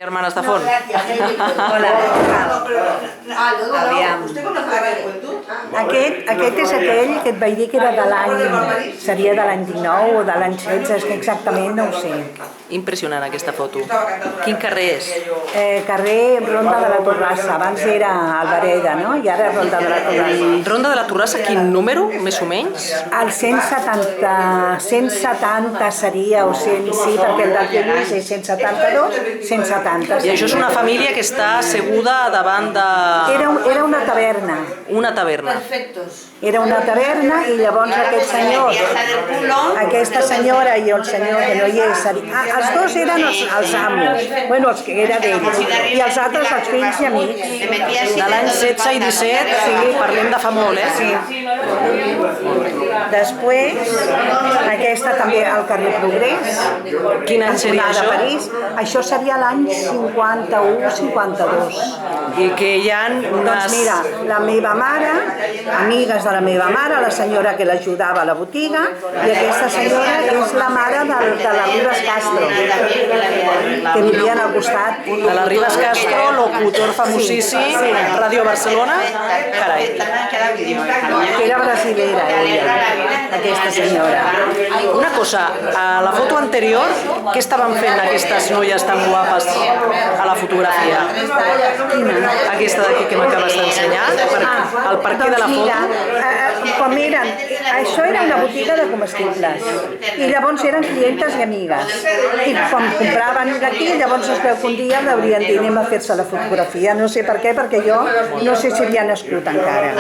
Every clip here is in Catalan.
Germana Estafón. Hola, aviam. Aquest és aquell que et vaig dir que era de l'any... Seria de l'any 19 o de l'any 16, és que exactament no ho sé. Impressionant aquesta foto. Quin carrer és? Carrer Ronda de la Torrassa, abans era Albareda, no? I ara Ronda de la Torrassa. Ronda de la Torrassa, quin número, més o menys? El 170 seria, o 100, sí, perquè el del Lluís és 172, 170. I això és una família que està asseguda davant de... Era una taverna. Una taverna. Era una taverna i llavors aquest senyor, aquesta senyora i el senyor que no hi és, els dos eren els amos, bueno, els que era d'ells, i els altres els fills i amics. De l'any 16 i 17, sí, parlem de fa molt, eh? Sí. Després, aquesta també al carrer Progrés. Quin any seria això? París. Això seria l'any 51-52. I que hi ha unes... Doncs mira, la meva mare, amigues de la meva mare, la senyora que l'ajudava a la botiga, i aquesta senyora és la mare de la Ribes Castro, que vivien al costat. De la Ribes Castro, locutor famosíssim, Ràdio Barcelona, carai. Que era brasilera, ella, aquesta senyora. Una cosa, a la foto anterior, què estaven fent aquestes noies tan guapes a la fotografia? Aquesta d'aquí que m'acabes d'ensenyar, el perquè de la foto. Com eren, això era una botiga de comestibles i llavors eren clientes i amigues i com compraven d'aquí, llavors es veu que un dia l'haurien dit anem a fer-se la fotografia, no sé per què, perquè jo no sé si havia nascut encara.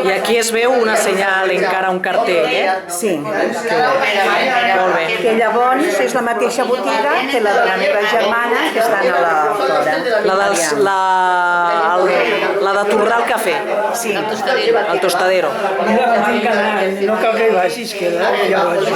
I aquí es veu una senyal, encara un cartell, eh? Sí. Molt bé. Que llavors és la mateixa botiga que la de la meva germana que estan a la fora. La de torrar el cafè. Sí. El tostadero. No cal que hi vagis, que ja ho vaig dir.